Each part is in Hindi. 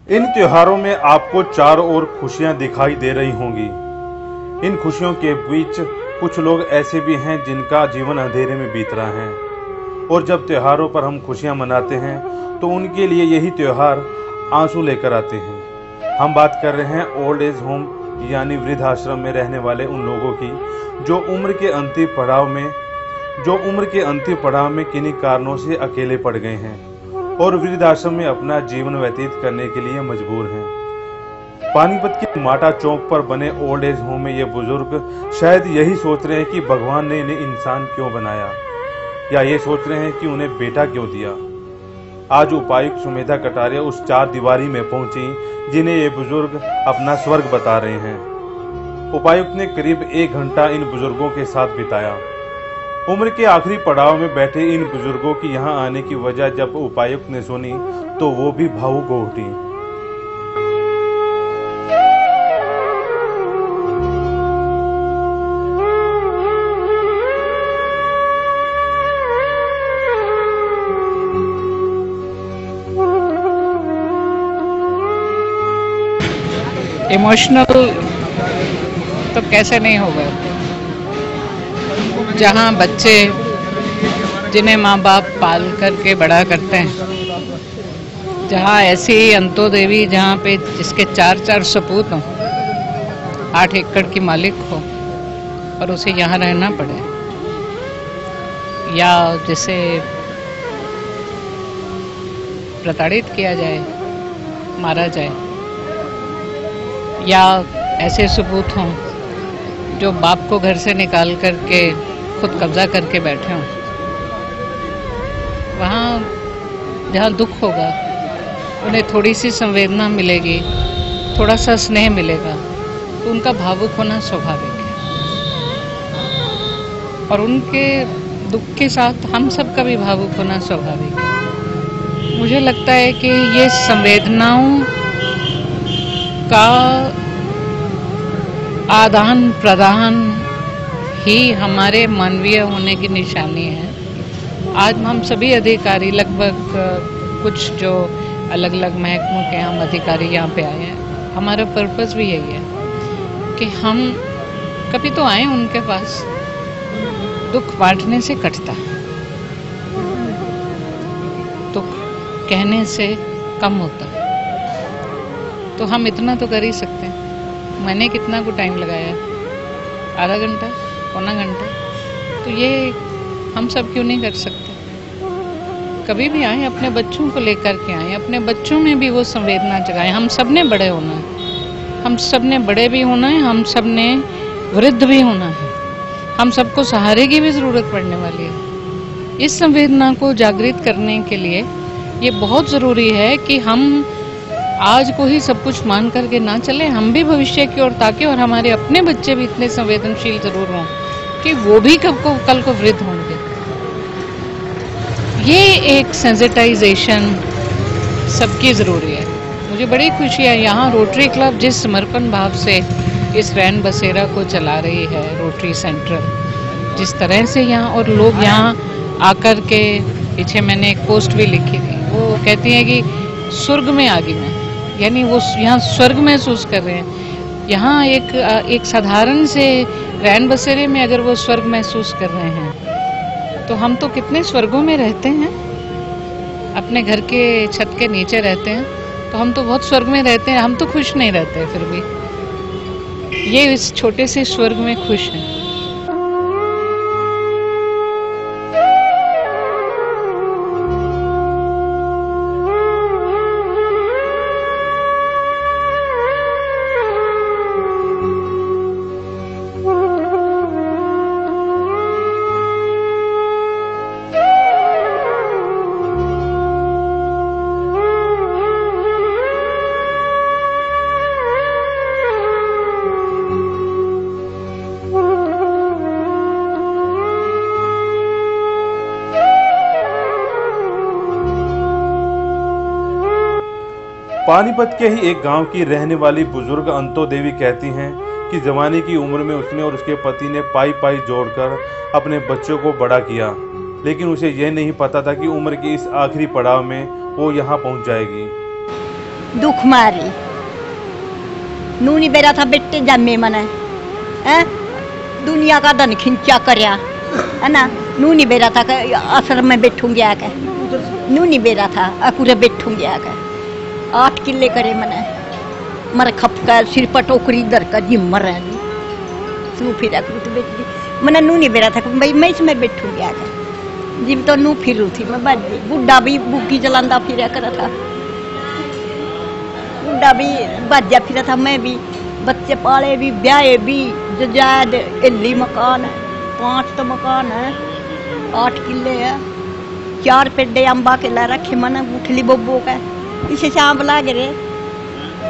इन त्योहारों में आपको चारों ओर खुशियां दिखाई दे रही होंगी। इन खुशियों के बीच कुछ लोग ऐसे भी हैं जिनका जीवन अंधेरे में बीत रहा है, और जब त्योहारों पर हम खुशियां मनाते हैं तो उनके लिए यही त्योहार आंसू लेकर आते हैं। हम बात कर रहे हैं ओल्ड एज होम यानी वृद्धाश्रम में रहने वाले उन लोगों की जो उम्र के अंतिम पड़ाव में किन्हीं कारणों से अकेले पड़ गए हैं और वृद्धाश्रम में अपना जीवन व्यतीत करने के लिए मजबूर हैं। पानीपत के माटा चौक पर बने ओल्ड एज होम में ये बुजुर्ग शायद यही सोच रहे हैं कि भगवान ने इन्हें इंसान क्यों बनाया, या ये सोच रहे हैं कि उन्हें बेटा क्यों दिया। आज उपायुक्त सुमेधा कटारिया उस चार दीवारी में पहुंची जिन्हें ये बुजुर्ग अपना स्वर्ग बता रहे हैं। उपायुक्त ने करीब 1 घंटा इन बुजुर्गों के साथ बिताया। उम्र के आखिरी पड़ाव में बैठे इन बुजुर्गों की यहाँ आने की वजह जब उपायुक्त ने सुनी तो वो भी भावुक हो उठी। इमोशनल तो कैसे नहीं होगा, जहाँ बच्चे जिन्हें माँ बाप पाल करके बड़ा करते हैं, जहाँ ऐसी अंतो देवी जहाँ पे जिसके 4-4 सपूत हों, 8 एकड़ की मालिक हो और उसे यहाँ रहना पड़े, या जिसे प्रताड़ित किया जाए, मारा जाए, या ऐसे सपूत हों जो बाप को घर से निकाल करके खुद कब्जा करके बैठे हों। वहाँ जहाँ दुख होगा उन्हें थोड़ी सी संवेदना मिलेगी, थोड़ा सा स्नेह मिलेगा, तो उनका भावुक होना स्वाभाविक है, और उनके दुख के साथ हम सब का भी भावुक होना स्वाभाविक है। मुझे लगता है कि ये संवेदनाओं का आदान प्रदान ही हमारे मानवीय होने की निशानी है। आज हम सभी अधिकारी लगभग कुछ जो अलग अलग महकमों के हम अधिकारी यहाँ पे आए हैं, हमारा पर्पस भी यही है कि हम कभी तो आए उनके पास। दुख बांटने से कटता है, दुख कहने से कम होता है, तो हम इतना तो कर ही सकते हैं। मैंने कितना को टाइम लगाया, आधा घंटा, पौना घंटा, तो ये हम सब क्यों नहीं कर सकते। कभी भी आए अपने बच्चों को लेकर के आए, अपने बच्चों में भी वो संवेदना जगाएं। हम सब ने बड़े होना है, हम सब ने बड़े भी होना है, हम सब ने वृद्ध भी होना है, हम सबको सहारे की भी ज़रूरत पड़ने वाली है। इस संवेदना को जागृत करने के लिए ये बहुत ज़रूरी है कि हम आज को ही सब कुछ मान करके ना चले, हम भी भविष्य की ओर ताकें, और हमारे अपने बच्चे भी इतने संवेदनशील जरूर हों कि वो भी कल को वृद्ध होंगे। ये एक सेंसिटाइजेशन सबकी ज़रूरी है। मुझे बड़ी खुशी है यहाँ रोटरी क्लब जिस समर्पण भाव से इस रैन बसेरा को चला रही है, रोटरी सेंट्रल, जिस तरह से यहाँ और लोग यहाँ आकर के, पीछे मैंने एक पोस्ट भी लिखी थी, वो कहती हैं कि स्वर्ग में आ गई मैं, यानी वो यहाँ स्वर्ग महसूस कर रहे हैं। यहाँ एक साधारण से रैन बसेरे में अगर वो स्वर्ग महसूस कर रहे हैं, तो हम तो कितने स्वर्गों में रहते हैं। अपने घर के छत के नीचे रहते हैं तो हम तो बहुत स्वर्ग में रहते हैं, हम तो खुश नहीं रहते, फिर भी ये इस छोटे से स्वर्ग में खुश हैं। पानीपत के ही एक गांव की रहने वाली बुजुर्ग अंतो देवी कहती हैं कि जवानी की उम्र में उसने और उसके पति ने पाई पाई जोड़कर अपने बच्चों को बड़ा किया, लेकिन उसे यह नहीं पता था कि उम्र के इस आखिरी पड़ाव में वो यहाँ पहुँच जाएगी। दुख मारी नूनी बेरा था बेटे जन्मे मने है दुनिया का धन खिंचा करया है ना नूनी बेरा था असर में बैठूंगी आके नूनी बेरा था अपूरे बैठूंगी आके 8 किले करे मने मर खपका सिर पर टोकरी दर का जिम्मर है तू फिर तो बेच दी मने नूनी बेरा था भाई मैं इसमें बैठूंगी आके जिब तो नू फिरू थी मैं बच गई बुढ़ा भी बुग्गी चलांदा फिर करा था बुढ़ा भी बाजा फिरा था मैं भी बच्चे पाले भी ब्याहे भी जजाद इल्ली मकान है 5 तो मकान है 8 किले है 4 पेडे अम्बा के ला रखे मन उठली बब्बो का इसे शाम लाग रहे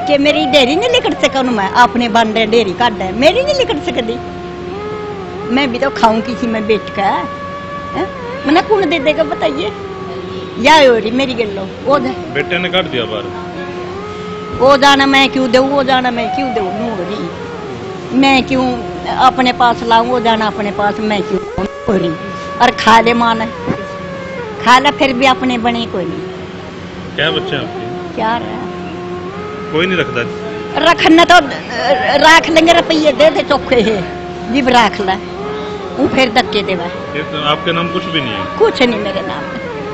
कि मेरी डेरी नहीं लिकट सका मैं अपने बांडे डेरी काट है मेरी नहीं लिकट सकती मैं भी तो खाऊं किसी में बेच कर मैंने कौन दे देगा बताइए या हो रही मेरी गलो वो बेटे ने काट दिया बार वो जाना मैं क्यों दूँ वो जाना मैं क्यों दूँ नू हो रही मैं क्यों अपने पास लाऊं वो जाना अपने पास मैं क्यों हो रही और खा ले मान खा ले फिर भी अपने बने कोई नहीं क्या बच्चे आपके क्या रहा कोई नहीं रखता रखना तो राख लेंगे रुपये दे दे चौखे है जिब राख ला वो फिर धक्के देवा तो आपके नाम कुछ भी नहीं है कुछ नहीं मेरे नाम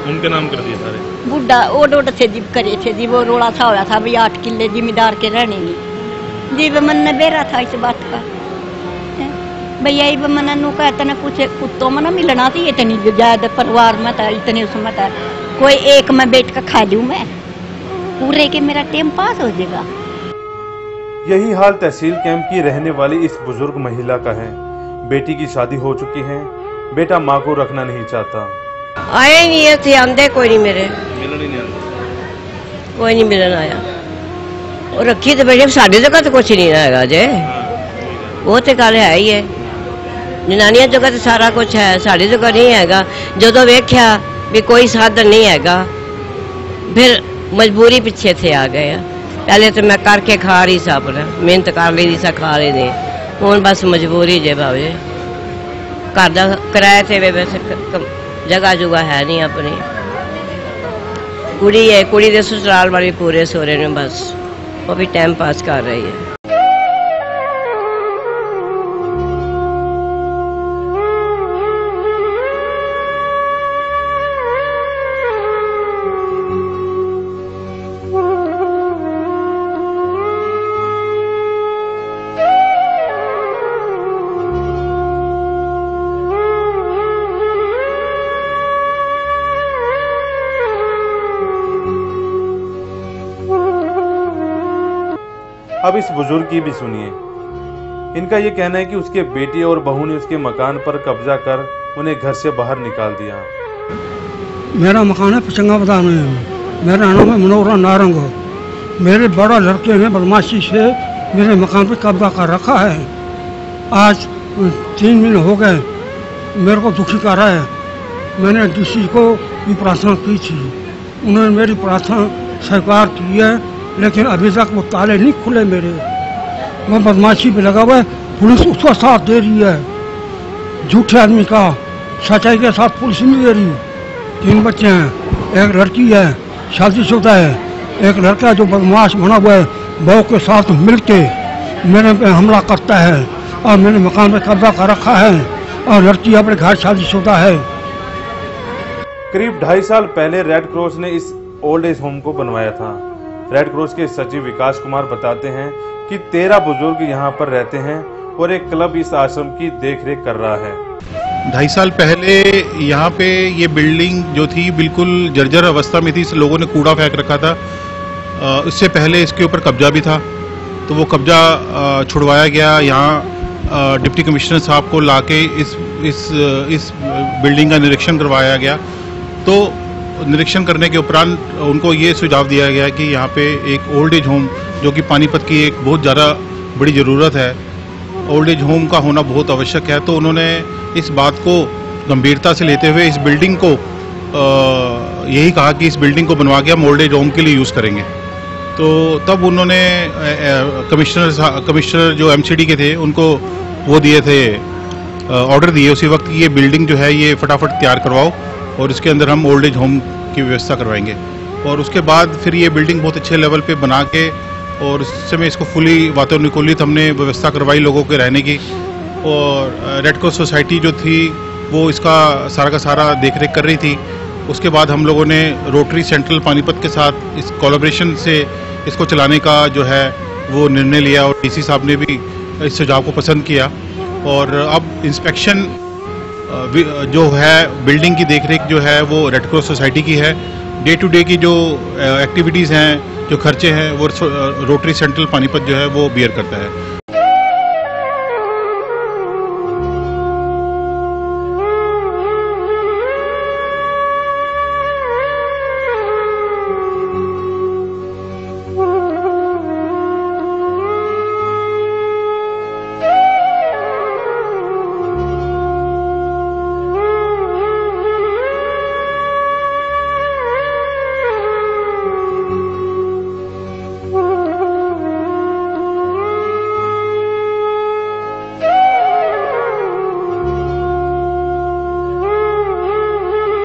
उनके नाम कर दिए सारे बुढ़ा ओड से जिब करे थे जी वो रोड़ा सा होया था भाई 8 किले जिम्मेदार के रहने नहीं जी वो मन ने बेरा था इस बात का भैया ये मन नु कहते ना कुछ कुत्तों में ना मिलना थी इतनी ज्यादा परिवार में था इतने उसमें था कोई एक में बैठ कर खा लूं मैं पूरे के मेरा टाइम पास हो जाएगा। यही हाल तहसील कैंप की रहने वाली इस बुजुर्ग महिला का है। बेटी की शादी हो चुकी है, बेटा माँ को रखना नहीं चाहता। आए नहीं है थे आंदे कोई नहीं मेरे मिलन ही नहीं आंदा कोई नहीं मिलन आया और रखी तो बेटे साड़ी जगह तो कुछ नहीं है जे वो तो गल है ही है जनानिया जगह तो सारा कुछ है साड़ी जगह नहीं है जो तो वेख्या भी कोई साधन नहीं है फिर मजबूरी पीछे थे आ गए पहले तो मैं करके खा रही सा अपना मेहनत कर ली सा खा रही थी हूँ बस मजबूरी जे भावे घर का किराया थे वैसे जगह जुगा है नहीं अपनी कुड़ी है कुड़ी दे ससुराल वाली पूरे सोरे ने बस वो भी टाइम पास कर रही है। अब इस बुजुर्ग की भी सुनिए। इनका ये कहना है कि उसके बेटी और बहू ने उसके मकान पर कब्जा कर उन्हें घर से बाहर निकाल दिया। मेरा मकान है पिचंगाबाद में, मेरा नाम है मनोहरा नारंग। मेरे बड़ा लड़के ने बदमाशी से मेरे मकान पर कब्जा कर रखा है। आज 3 महीने हो गए मेरे को दुखी कर रहा है। मैंने डीसी को भी प्रार्थना की थी, उन्होंने मेरी प्रार्थना स्वीकार की है, लेकिन अभी तक वो ताले नहीं खुले मेरे। मैं बदमाशी पे लगा हुआ है, पुलिस उसका साथ दे रही है। झूठे आदमी का सच्चाई के साथ पुलिस नहीं दे रही। 3 बच्चे हैं, एक लड़की है शादीशुदा है, एक लड़का जो बदमाश बना हुआ है बहू के साथ मिलके मेरे पे हमला करता है और मेरे मकान पे कब्जा कर रखा है और लड़की अपने घर शादीशुदा है। करीब 2.5 साल पहले रेड क्रॉस ने इस ओल्ड एज होम को बनवाया था। रेड क्रॉस के सचिव विकास कुमार बताते हैं कि 13 बुजुर्ग यहाँ पर रहते हैं और एक क्लब इस आश्रम की देखरेख कर रहा है। 2.5 साल पहले यहाँ पे ये बिल्डिंग जो थी बिल्कुल जर्जर अवस्था में थी, इस लोगों ने कूड़ा फेंक रखा था। इससे पहले इसके ऊपर कब्जा भी था, तो वो कब्जा छुड़वाया गया। यहाँ डिप्टी कमिश्नर साहब को लाके इस बिल्डिंग का निरीक्षण करवाया गया। तो निरीक्षण करने के उपरांत उनको ये सुझाव दिया गया कि यहाँ पे एक ओल्ड एज होम, जो कि पानीपत की एक बहुत ज़्यादा बड़ी ज़रूरत है, ओल्ड एज होम का होना बहुत आवश्यक है। तो उन्होंने इस बात को गंभीरता से लेते हुए इस बिल्डिंग को यही कहा कि इस बिल्डिंग को बनवा के हम ओल्ड एज होम के लिए यूज़ करेंगे। तो तब उन्होंने कमिश्नर जो MCD के थे उनको वो दिए थे ऑर्डर दिए उसी वक्त कि ये बिल्डिंग जो है ये फटाफट तैयार करवाओ और इसके अंदर हम ओल्ड एज होम की व्यवस्था करवाएंगे। और उसके बाद फिर ये बिल्डिंग बहुत अच्छे लेवल पे बना के और उस समय इसको फुली वातानुकूलित हमने व्यवस्था करवाई लोगों के रहने की। और रेड क्रॉस सोसाइटी जो थी वो इसका सारा का सारा देखरेख कर रही थी। उसके बाद हम लोगों ने रोटरी सेंट्रल पानीपत के साथ इस कोलैबोरेशन से इसको चलाने का जो है वो निर्णय लिया और डीसी साहब ने भी इस सुझाव को पसंद किया। और अब इंस्पेक्शन जो है बिल्डिंग की देखरेख जो है वो रेड क्रॉस सोसाइटी की है। डे टू डे की जो एक्टिविटीज़ हैं, जो खर्चे हैं, वो रोटरी सेंट्रल पानीपत जो है वो बियर करता है।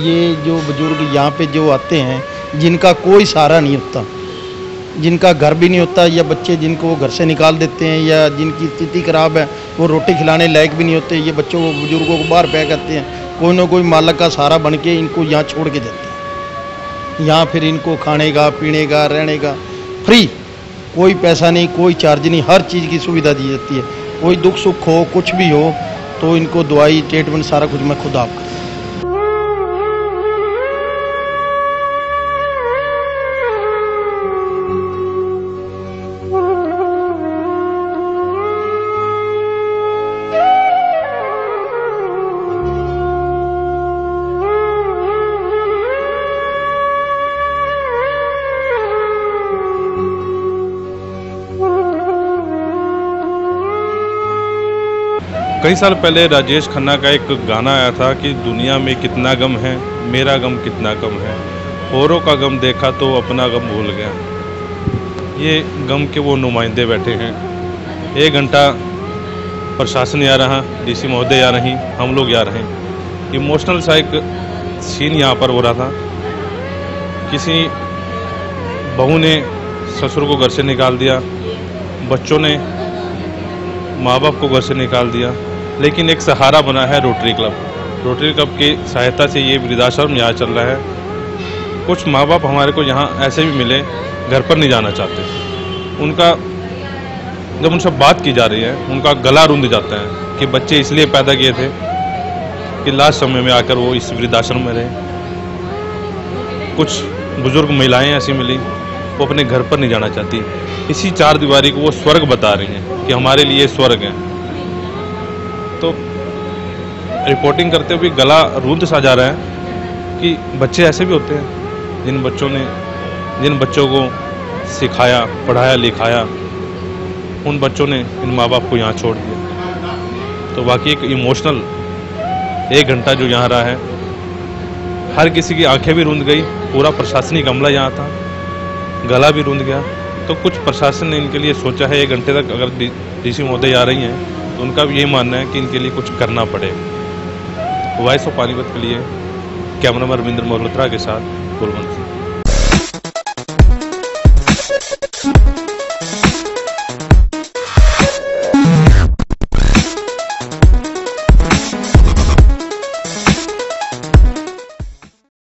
ये जो बुजुर्ग यहाँ पे जो आते हैं जिनका कोई सहारा नहीं होता, जिनका घर भी नहीं होता, या बच्चे जिनको वो घर से निकाल देते हैं, या जिनकी स्थिति खराब है वो रोटी खिलाने लायक भी नहीं होते, ये बच्चों को बुजुर्गों को बाहर फेंक आते हैं। कोई ना कोई मालक का सहारा बन के इनको यहाँ छोड़ के जाते हैं। यहाँ फिर इनको खाने का, पीने का, रहने का फ्री, कोई पैसा नहीं, कोई चार्ज नहीं, हर चीज़ की सुविधा दी जाती है। कोई दुख सुख हो, कुछ भी हो तो इनको दवाई ट्रीटमेंट सारा कुछ मैं खुद आप कई साल पहले राजेश खन्ना का एक गाना आया था कि दुनिया में कितना गम है, मेरा गम कितना कम है, औरों का गम देखा तो अपना गम भूल गया। ये गम के वो नुमाइंदे बैठे हैं। 1 घंटा प्रशासन आ रहा, डीसी महोदय आ रही, हम लोग आ रहे हैं। इमोशनल सा एक सीन यहाँ पर हो रहा था। किसी बहू ने ससुर को घर से निकाल दिया, बच्चों ने माँ बाप को घर से निकाल दिया, लेकिन एक सहारा बना है रोटरी क्लब। रोटरी क्लब की सहायता से ये वृद्धाश्रम यहाँ चल रहा है। कुछ माँ बाप हमारे को यहाँ ऐसे भी मिले, घर पर नहीं जाना चाहते। उनका जब उनसे बात की जा रही है, उनका गला रुंध जाता है कि बच्चे इसलिए पैदा किए थे कि लास्ट समय में आकर वो इस वृद्धाश्रम में रहे। कुछ बुजुर्ग महिलाएं ऐसी मिली, वो अपने घर पर नहीं जाना चाहती। इसी 4 दीवारी को वो स्वर्ग बता रही हैं कि हमारे लिए स्वर्ग है। तो रिपोर्टिंग करते हुए गला रूंध सा जा रहा है कि बच्चे ऐसे भी होते हैं जिन बच्चों को सिखाया, पढ़ाया, लिखाया, उन बच्चों ने इन माँ बाप को यहाँ छोड़ दिया। तो बाकी एक इमोशनल 1 घंटा जो यहाँ रहा है, हर किसी की आंखें भी रूंध गई, पूरा प्रशासनिक अमला यहाँ था, गला भी रूंध गया। तो कुछ प्रशासन ने इनके लिए सोचा है 1 घंटे तक अगर डीसी महोदय आ रही हैं तो उनका भी यही मानना है कि इनके लिए कुछ करना पड़े। वॉइस ऑफ पानीपत के लिए कैमरामैन रविंद्र मल्होत्रा के साथ कुलवंत सिंह।